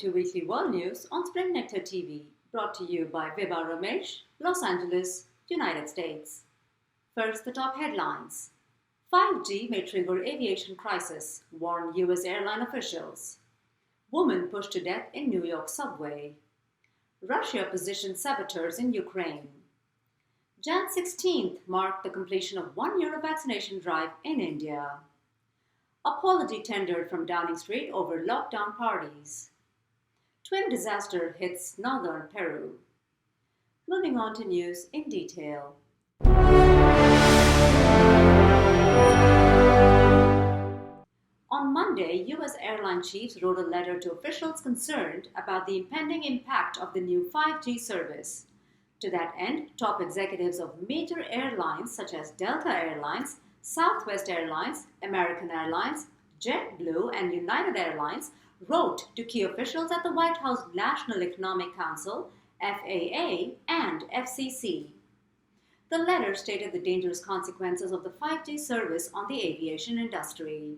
to Weekly World News on Spring Nectar TV, brought to you by Vibha Ramesh, Los Angeles, United States. First, the top headlines. 5G may trigger aviation crisis, warn US airline officials. Woman pushed to death in New York subway. Russia positioned saboteurs in Ukraine. Jan 16th marked the completion of 1 year of vaccination drive in India. Apology tendered from Downing Street over lockdown parties. Twin disaster hits northern Peru. Moving on to news in detail. On Monday, US airline chiefs wrote a letter to officials concerned about the impending impact of the new 5G service. To that end, top executives of major airlines such as Delta Airlines, Southwest Airlines, American Airlines, JetBlue, and United Airlines wrote to key officials at the White House National Economic Council, FAA, and FCC. The letter stated the dangerous consequences of the 5G service on the aviation industry.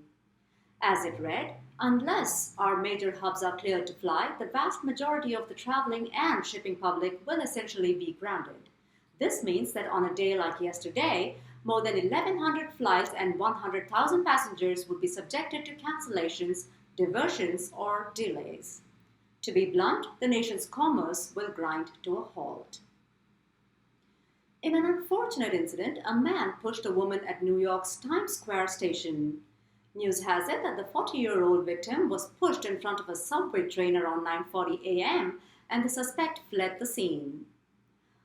As it read, unless our major hubs are cleared to fly, the vast majority of the traveling and shipping public will essentially be grounded. This means that on a day like yesterday, more than 1,100 flights and 100,000 passengers would be subjected to cancellations, diversions, or delays. To be blunt, the nation's commerce will grind to a halt. In an unfortunate incident, a man pushed a woman at New York's Times Square station. News has it that the 40-year-old victim was pushed in front of a subway train around 9:40 a.m. and the suspect fled the scene.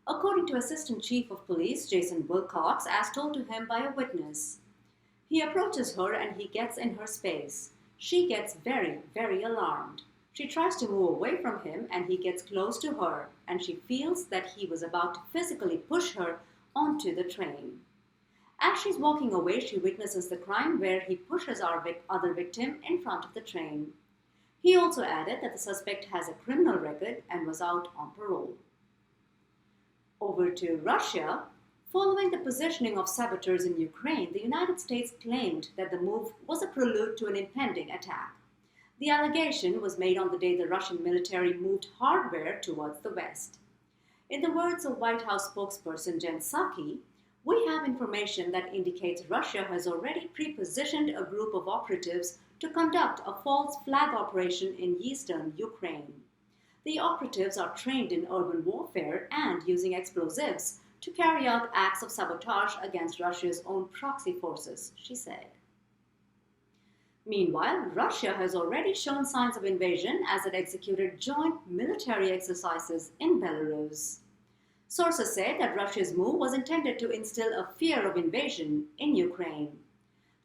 According to Assistant Chief of Police Jason Wilcox, as told to him by a witness, he approaches her and he gets in her space. She gets very, very alarmed. She tries to move away from him and he gets close to her and she feels that he was about to physically push her onto the train. As she's walking away, she witnesses the crime where he pushes our other victim in front of the train. He also added that the suspect has a criminal record and was out on parole. Over to Russia. Following the positioning of saboteurs in Ukraine, the United States claimed that the move was a prelude to an impending attack. The allegation was made on the day the Russian military moved hardware towards the west. In the words of White House spokesperson Jen Psaki, "We have information that indicates Russia has already pre-positioned a group of operatives to conduct a false flag operation in eastern Ukraine. The operatives are trained in urban warfare and using explosives to carry out acts of sabotage against Russia's own proxy forces," she said. Meanwhile, Russia has already shown signs of invasion as it executed joint military exercises in Belarus. Sources say that Russia's move was intended to instill a fear of invasion in Ukraine.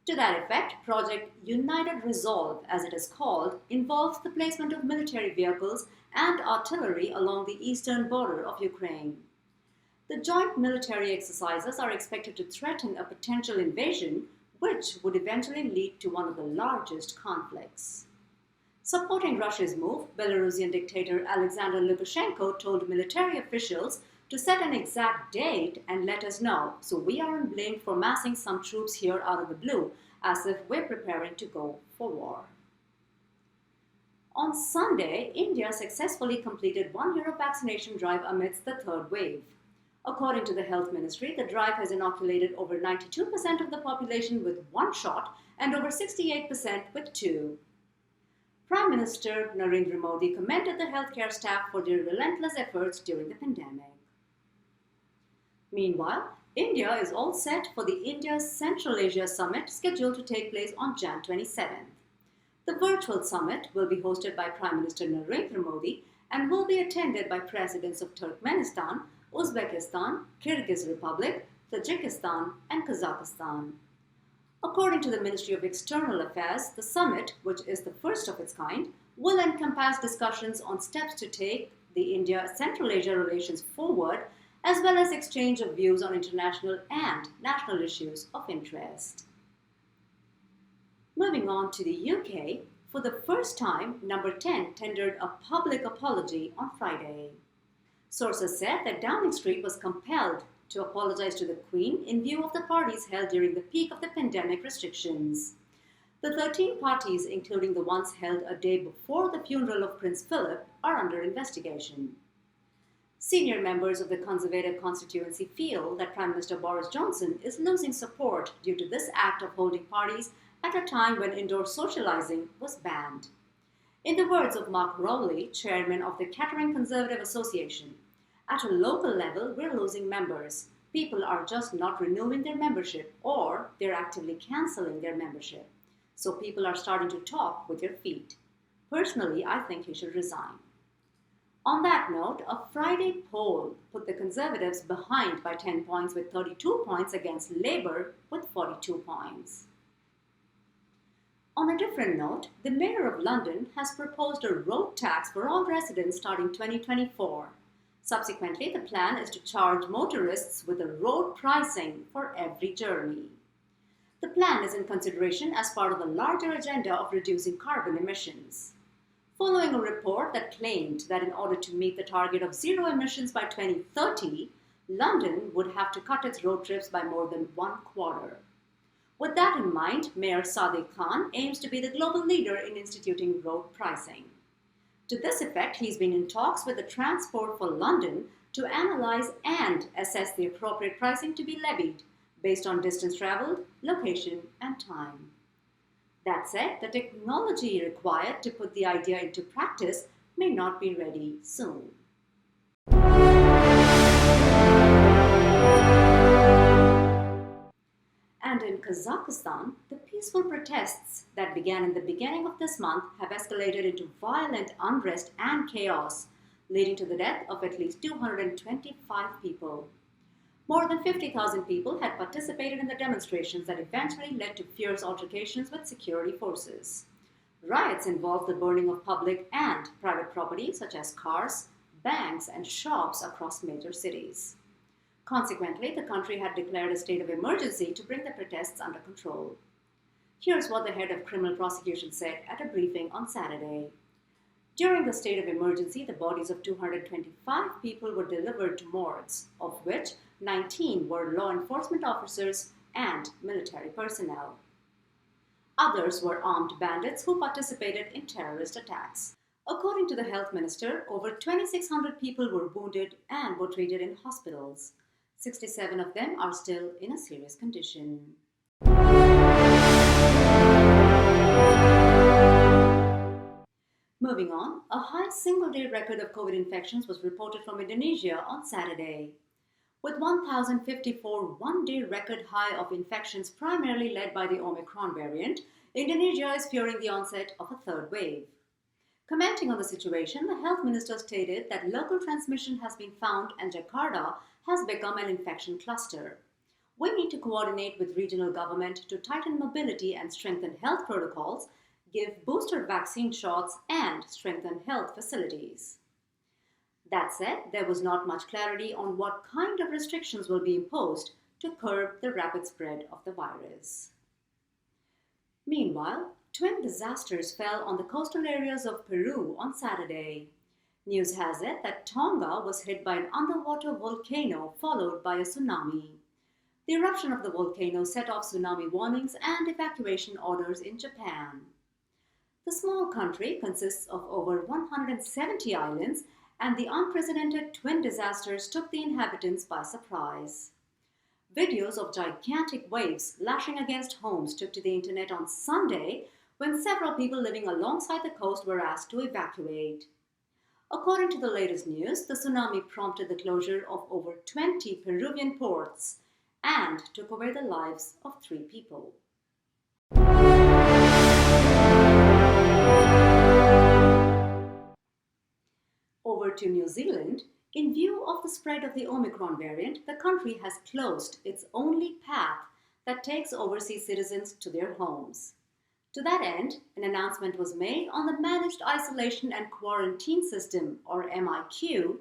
To that effect, Project United Resolve, as it is called, involves the placement of military vehicles and artillery along the eastern border of Ukraine. The joint military exercises are expected to threaten a potential invasion, which would eventually lead to one of the largest conflicts. Supporting Russia's move, Belarusian dictator Alexander Lukashenko told military officials to set an exact date and let us know, so we aren't blamed for massing some troops here out of the blue, as if we're preparing to go for war. On Sunday, India successfully completed 1 year of vaccination drive amidst the third wave. According to the Health Ministry, the drive has inoculated over 92% of the population with 1 shot and over 68% with 2. Prime Minister Narendra Modi commended the healthcare staff for their relentless efforts during the pandemic. Meanwhile, India is all set for the India's Central Asia Summit scheduled to take place on Jan 27th. The virtual summit will be hosted by Prime Minister Narendra Modi and will be attended by presidents of Turkmenistan, Uzbekistan, Kyrgyz Republic, Tajikistan, and Kazakhstan. According to the Ministry of External Affairs, the summit, which is the first of its kind, will encompass discussions on steps to take the India-Central Asia relations forward, as well as exchange of views on international and national issues of interest. Moving on to the UK, for the first time, Number 10 tendered a public apology on Friday. Sources said that Downing Street was compelled to apologize to the Queen in view of the parties held during the peak of the pandemic restrictions. The 13 parties, including the ones held a day before the funeral of Prince Philip, are under investigation. Senior members of the Conservative constituency feel that Prime Minister Boris Johnson is losing support due to this act of holding parties at a time when indoor socializing was banned. In the words of Mark Rowley, chairman of the Kettering Conservative Association, "At a local level, we're losing members. People are just not renewing their membership, or they're actively cancelling their membership. So people are starting to talk with their feet. Personally, I think he should resign." On that note, a Friday poll put the Conservatives behind by 10 points with 32 points against Labour with 42 points. On a different note, the Mayor of London has proposed a road tax for all residents starting 2024. Subsequently, the plan is to charge motorists with a road pricing for every journey. The plan is in consideration as part of a larger agenda of reducing carbon emissions. Following a report that claimed that in order to meet the target of zero emissions by 2030, London would have to cut its road trips by more than 1/4. With that in mind, Mayor Sadiq Khan aims to be the global leader in instituting road pricing. To this effect, he's been in talks with the Transport for London to analyze and assess the appropriate pricing to be levied based on distance travelled, location, and time. That said, the technology required to put the idea into practice may not be ready soon. And in Kazakhstan, the peaceful protests that began in the beginning of this month have escalated into violent unrest and chaos, leading to the death of at least 225 people. More than 50,000 people had participated in the demonstrations that eventually led to fierce altercations with security forces. Riots involved the burning of public and private property such as cars, banks, and shops across major cities. Consequently, the country had declared a state of emergency to bring the protests under control. Here's what the head of criminal prosecution said at a briefing on Saturday. During the state of emergency, the bodies of 225 people were delivered to morgues, of which 19 were law enforcement officers and military personnel. Others were armed bandits who participated in terrorist attacks. According to the health minister, over 2,600 people were wounded and were treated in hospitals. 67 of them are still in a serious condition. Moving on, a high single-day record of COVID infections was reported from Indonesia on Saturday. With 1,054 one-day record high of infections primarily led by the Omicron variant, Indonesia is fearing the onset of a third wave. Commenting on the situation, the health minister stated that local transmission has been found and Jakarta has become an infection cluster. We need to coordinate with regional government to tighten mobility and strengthen health protocols, give booster vaccine shots, and strengthen health facilities. That said, there was not much clarity on what kind of restrictions will be imposed to curb the rapid spread of the virus. Meanwhile, twin disasters fell on the coastal areas of Peru on Saturday. News has it that Tonga was hit by an underwater volcano followed by a tsunami. The eruption of the volcano set off tsunami warnings and evacuation orders in Japan. The small country consists of over 170 islands, and the unprecedented twin disasters took the inhabitants by surprise. Videos of gigantic waves lashing against homes took to the internet on Sunday when several people living alongside the coast were asked to evacuate. According to the latest news, the tsunami prompted the closure of over 20 Peruvian ports and took away the lives of 3 people. Over to New Zealand, in view of the spread of the Omicron variant, the country has closed its only path that takes overseas citizens to their homes. To that end, an announcement was made on the Managed Isolation and Quarantine System, or MIQ,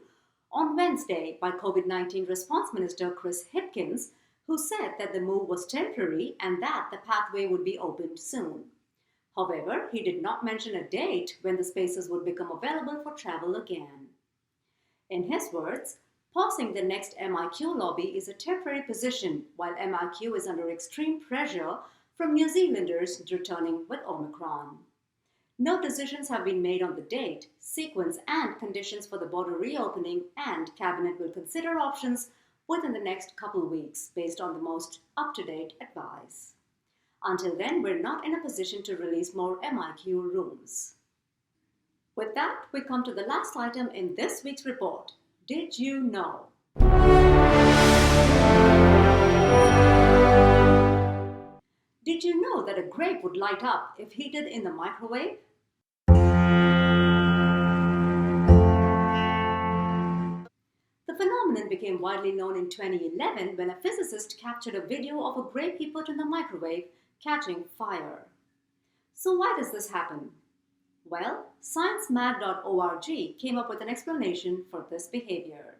on Wednesday by COVID-19 Response Minister Chris Hipkins, who said that the move was temporary and that the pathway would be opened soon. However, he did not mention a date when the spaces would become available for travel again. In his words, pausing the next MIQ lobby is a temporary position while MIQ is under extreme pressure from New Zealanders returning with Omicron. No decisions have been made on the date, sequence, and conditions for the border reopening, and Cabinet will consider options within the next couple weeks based on the most up-to-date advice. Until then, we're not in a position to release more MIQ rooms. With that, we come to the last item in this week's report. Did you know? Did you know that a grape would light up if heated in the microwave? The phenomenon became widely known in 2011 when a physicist captured a video of a grape he put in the microwave catching fire. So why does this happen? Well, sciencemag.org came up with an explanation for this behavior.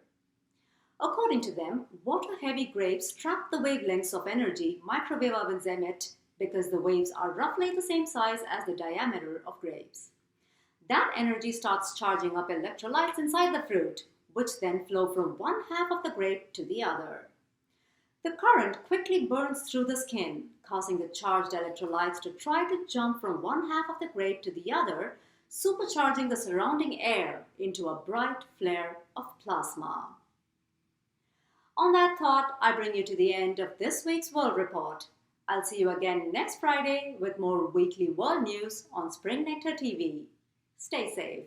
According to them, water-heavy grapes trap the wavelengths of energy microwave ovens emit because the waves are roughly the same size as the diameter of grapes. That energy starts charging up electrolytes inside the fruit, which then flow from one half of the grape to the other. The current quickly burns through the skin, causing the charged electrolytes to try to jump from one half of the grape to the other, supercharging the surrounding air into a bright flare of plasma. On that thought, I bring you to the end of this week's World Report. I'll see you again next Friday with more weekly world news on Spring Nectar TV. Stay safe.